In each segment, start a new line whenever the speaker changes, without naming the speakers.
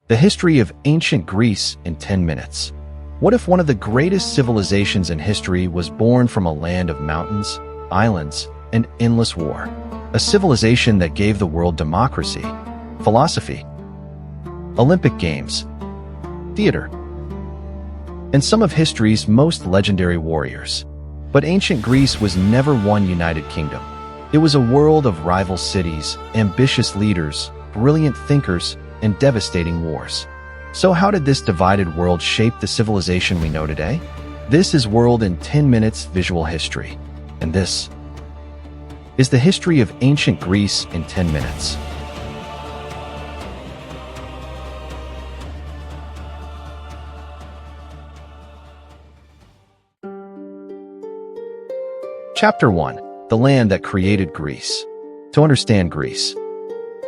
The history of ancient Greece in 10 minutes. What if one of the greatest civilizations in history was born from a land of mountains, islands, and endless war? A civilization that gave the world democracy, philosophy, Olympic Games, theater, and some of history's most legendary warriors. But ancient Greece was never one united kingdom. It was a world of rival cities, ambitious leaders, brilliant thinkers, and devastating wars. So how did this divided world shape the civilization we know today? This is World in 10 Minutes Visual History. And this is the history of ancient Greece in 10 minutes. Chapter 1. The land that created Greece. To understand Greece,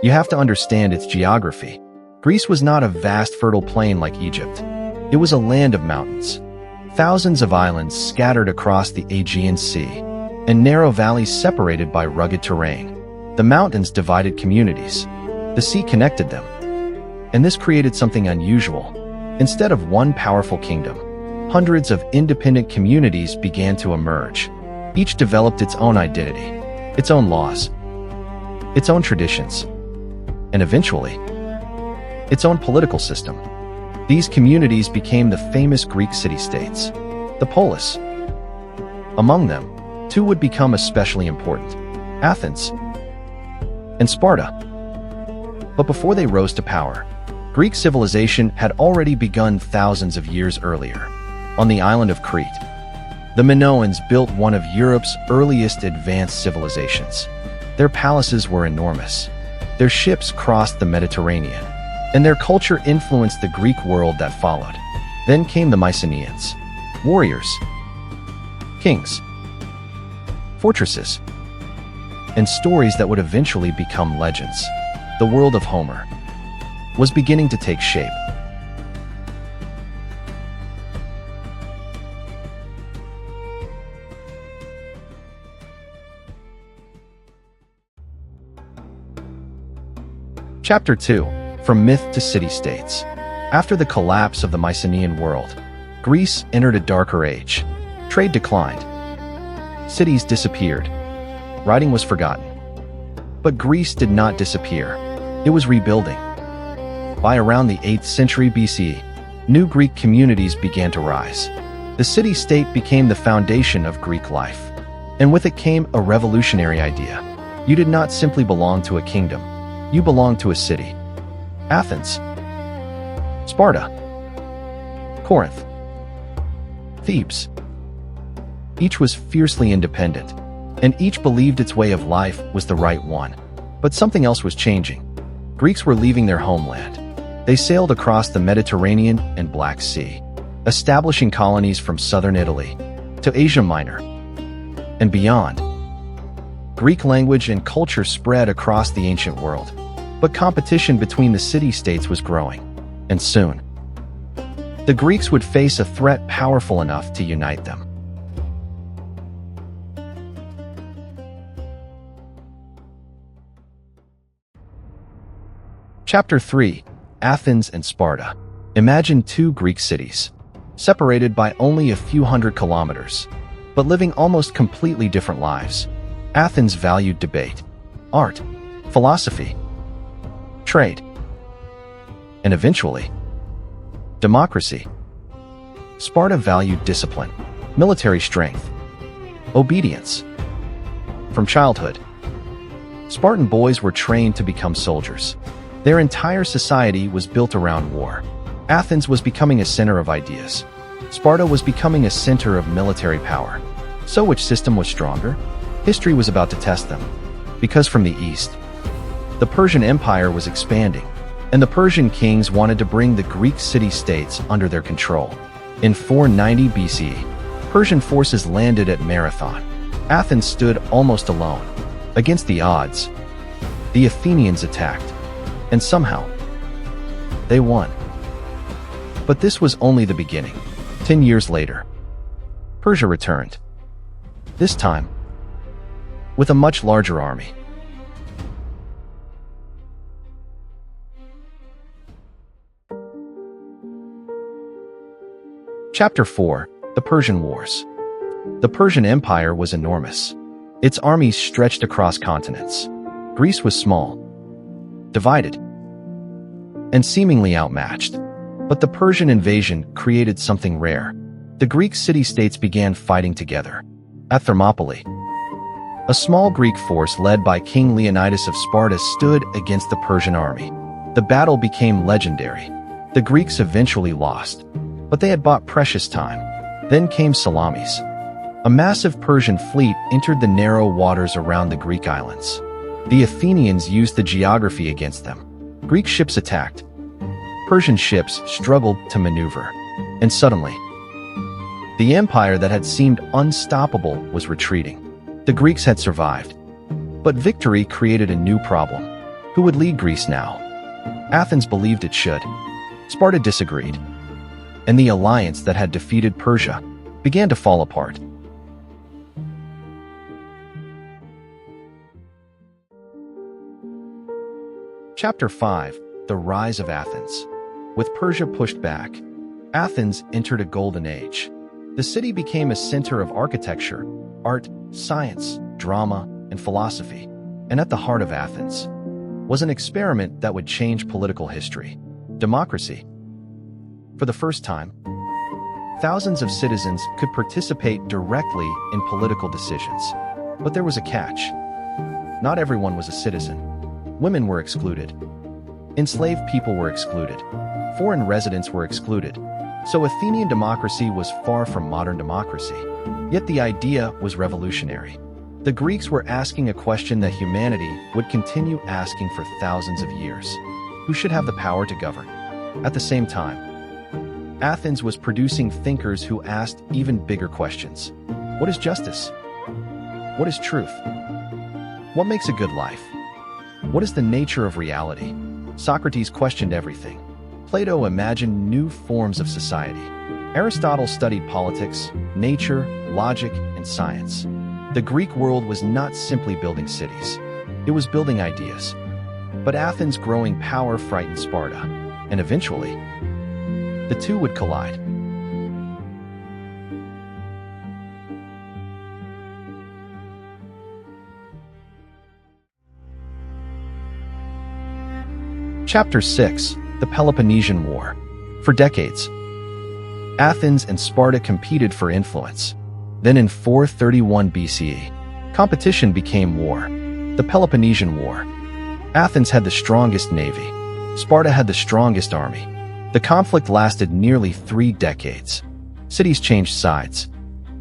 you have to understand its geography. Greece was not a vast fertile plain like Egypt. It was a land of mountains, thousands of islands scattered across the Aegean Sea, and narrow valleys separated by rugged terrain. The mountains divided communities. The sea connected them. And this created something unusual. Instead of one powerful kingdom, hundreds of independent communities began to emerge. Each developed its own identity, its own laws, its own traditions, and eventually, its own political system. These communities became the famous Greek city-states, the polis. Among them, two would become especially important: Athens and Sparta. But before they rose to power, Greek civilization had already begun thousands of years earlier. On the island of Crete, the Minoans built one of Europe's earliest advanced civilizations. Their palaces were enormous. Their ships crossed the Mediterranean, and their culture influenced the Greek world that followed. Then came the Mycenaeans, warriors, kings, fortresses, and stories that would eventually become legends. The world of Homer was beginning to take shape. Chapter 2. From Myth to City-States. After the collapse of the Mycenaean world, Greece entered a darker age. Trade declined. Cities disappeared. Writing was forgotten. But Greece did not disappear. It was rebuilding. By around the 8th century BC, new Greek communities began to rise. The city-state became the foundation of Greek life. And with it came a revolutionary idea. You did not simply belong to a kingdom. You belonged to a city. Athens, Sparta, Corinth, Thebes. Each was fiercely independent, and each believed its way of life was the right one. But something else was changing. Greeks were leaving their homeland. They sailed across the Mediterranean and Black Sea, establishing colonies from southern Italy to Asia Minor and beyond. Greek language and culture spread across the ancient world, but competition between the city-states was growing, and soon, the Greeks would face a threat powerful enough to unite them. Chapter 3. Athens and Sparta. Imagine two Greek cities, separated by only a few hundred kilometers, but living almost completely different lives. Athens valued debate, art, philosophy, trade, and eventually, democracy. Sparta valued discipline, military strength, obedience. From childhood, Spartan boys were trained to become soldiers. Their entire society was built around war. Athens was becoming a center of ideas. Sparta was becoming a center of military power. So which system was stronger? History was about to test them, because from the east, the Persian Empire was expanding, and the Persian kings wanted to bring the Greek city-states under their control. In 490 BC, Persian forces landed at Marathon. Athens stood almost alone. Against the odds, the Athenians attacked, and somehow, they won. But this was only the beginning. 10 years later, Persia returned. This time, with a much larger army. Chapter 4: The Persian Wars. The Persian Empire was enormous. Its armies stretched across continents. Greece was small, divided, and seemingly outmatched. But the Persian invasion created something rare. The Greek city-states began fighting together. At Thermopylae, a small Greek force led by King Leonidas of Sparta stood against the Persian army. The battle became legendary. The Greeks eventually lost, but they had bought precious time. Then came Salamis. A massive Persian fleet entered the narrow waters around the Greek islands. The Athenians used the geography against them. Greek ships attacked. Persian ships struggled to maneuver. And suddenly, the empire that had seemed unstoppable was retreating. The Greeks had survived. But victory created a new problem. Who would lead Greece now? Athens believed it should. Sparta disagreed. And the alliance that had defeated Persia began to fall apart. Chapter 5: The Rise of Athens. With Persia pushed back, Athens entered a golden age. The city became a center of architecture, art, science, drama, and philosophy. And at the heart of Athens was an experiment that would change political history: democracy. For the first time, thousands of citizens could participate directly in political decisions. But there was a catch. Not everyone was a citizen. Women were excluded. Enslaved people were excluded. Foreign residents were excluded. So Athenian democracy was far from modern democracy. Yet the idea was revolutionary. The Greeks were asking a question that humanity would continue asking for thousands of years: who should have the power to govern? At the same time, Athens was producing thinkers who asked even bigger questions. What is justice? What is truth? What makes a good life? What is the nature of reality? Socrates questioned everything. Plato imagined new forms of society. Aristotle studied politics, nature, logic, and science. The Greek world was not simply building cities. It was building ideas. But Athens' growing power frightened Sparta, and eventually, the two would collide. Chapter 6: The Peloponnesian War. For decades, Athens and Sparta competed for influence. Then in 431 BCE, competition became war. The Peloponnesian War. Athens had the strongest navy. Sparta had the strongest army. The conflict lasted nearly 3 decades. Cities changed sides.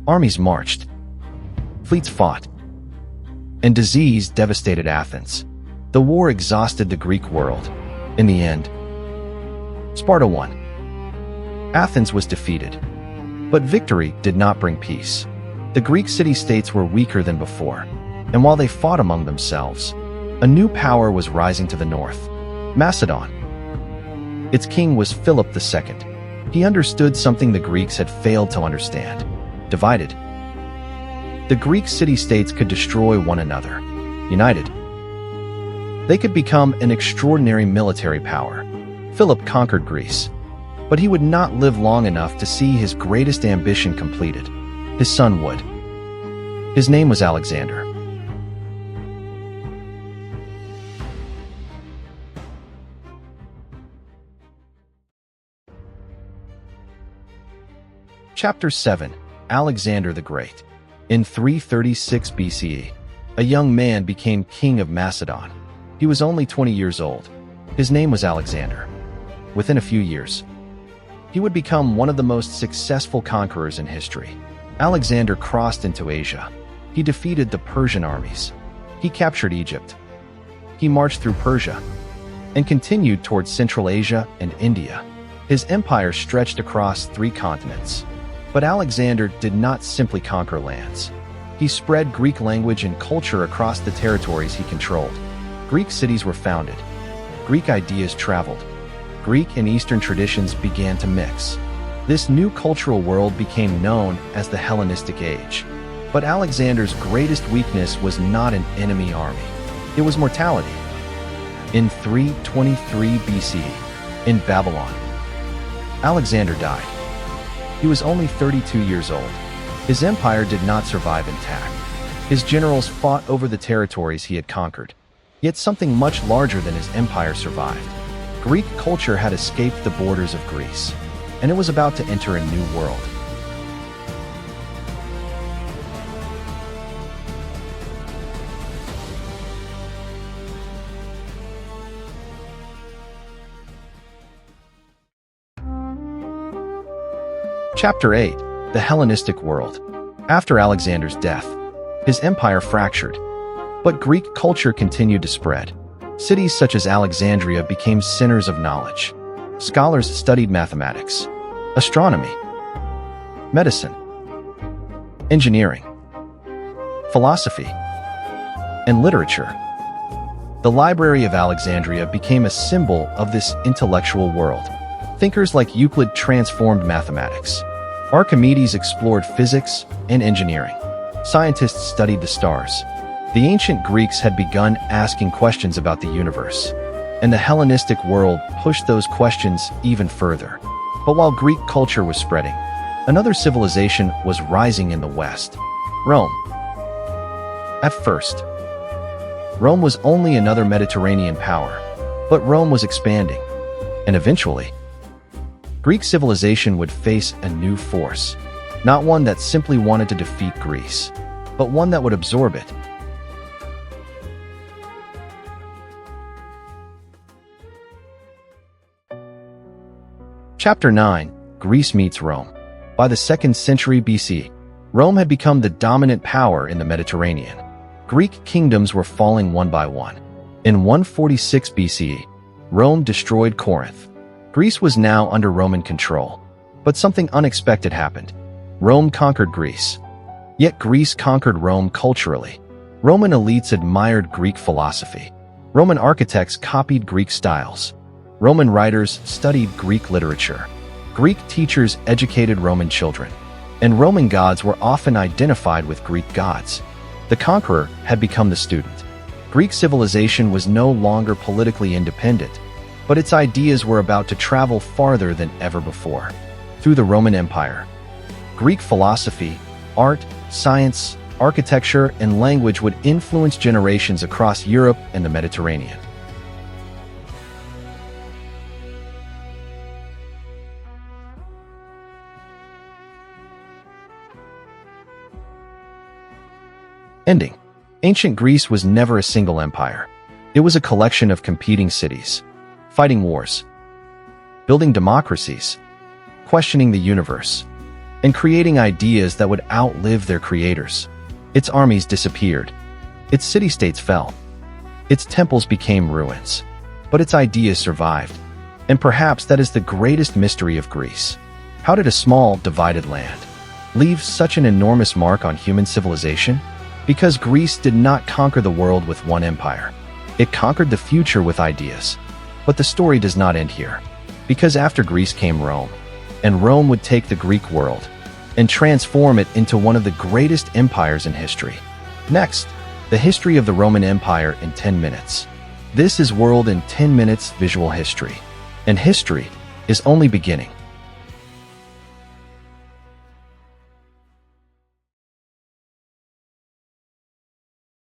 Armies marched. Fleets fought. And disease devastated Athens. The war exhausted the Greek world. In the end, Sparta won. Athens was defeated. But victory did not bring peace. The Greek city-states were weaker than before. And while they fought among themselves, a new power was rising to the north: Macedon. Its king was Philip II. He understood something the Greeks had failed to understand: divided. The Greek city-states could destroy one another. United, they could become an extraordinary military power. Philip conquered Greece, but he would not live long enough to see his greatest ambition completed. His son would. His name was Alexander. Chapter 7: Alexander the Great. In 336 BCE, a young man became king of Macedon. He was only 20 years old. His name was Alexander. Within a few years, he would become one of the most successful conquerors in history. Alexander crossed into Asia. He defeated the Persian armies. He captured Egypt. He marched through Persia and continued towards Central Asia and India. His empire stretched across 3 continents. But Alexander did not simply conquer lands. He spread Greek language and culture across the territories he controlled. Greek cities were founded. Greek ideas traveled. Greek and Eastern traditions began to mix. This new cultural world became known as the Hellenistic Age. But Alexander's greatest weakness was not an enemy army. It was mortality. In 323 BCE, in Babylon, Alexander died. He was only 32 years old. His empire did not survive intact. His generals fought over the territories he had conquered. Yet something much larger than his empire survived. Greek culture had escaped the borders of Greece, and it was about to enter a new world. Chapter 8: The Hellenistic World. After Alexander's death, his empire fractured, but Greek culture continued to spread. Cities such as Alexandria became centers of knowledge. Scholars studied mathematics, astronomy, medicine, engineering, philosophy, and literature. The Library of Alexandria became a symbol of this intellectual world. Thinkers like Euclid transformed mathematics. Archimedes explored physics and engineering. Scientists studied the stars. The ancient Greeks had begun asking questions about the universe, and the Hellenistic world pushed those questions even further. But while Greek culture was spreading, another civilization was rising in the West: Rome. At first, Rome was only another Mediterranean power, but Rome was expanding, and eventually, Greek civilization would face a new force, not one that simply wanted to defeat Greece, but one that would absorb it. Chapter 9: Greece meets Rome. By the 2nd century BC, Rome had become the dominant power in the Mediterranean. Greek kingdoms were falling one by one. In 146 BCE, Rome destroyed Corinth. Greece was now under Roman control. But something unexpected happened. Rome conquered Greece. Yet Greece conquered Rome culturally. Roman elites admired Greek philosophy. Roman architects copied Greek styles. Roman writers studied Greek literature. Greek teachers educated Roman children. And Roman gods were often identified with Greek gods. The conqueror had become the student. Greek civilization was no longer politically independent, but its ideas were about to travel farther than ever before. Through the Roman Empire, Greek philosophy, art, science, architecture, and language would influence generations across Europe and the Mediterranean. Ending. Ancient Greece was never a single empire. It was a collection of competing cities, fighting wars, building democracies, questioning the universe, and creating ideas that would outlive their creators. Its armies disappeared. Its city-states fell. Its temples became ruins. But its ideas survived. And perhaps that is the greatest mystery of Greece. How did a small, divided land leave such an enormous mark on human civilization? Because Greece did not conquer the world with one empire. It conquered the future with ideas. But the story does not end here. Because after Greece came Rome, and Rome would take the Greek world and transform it into one of the greatest empires in history. Next, the history of the Roman Empire in 10 minutes. This is World in 10 Minutes Visual History. And history is only beginning.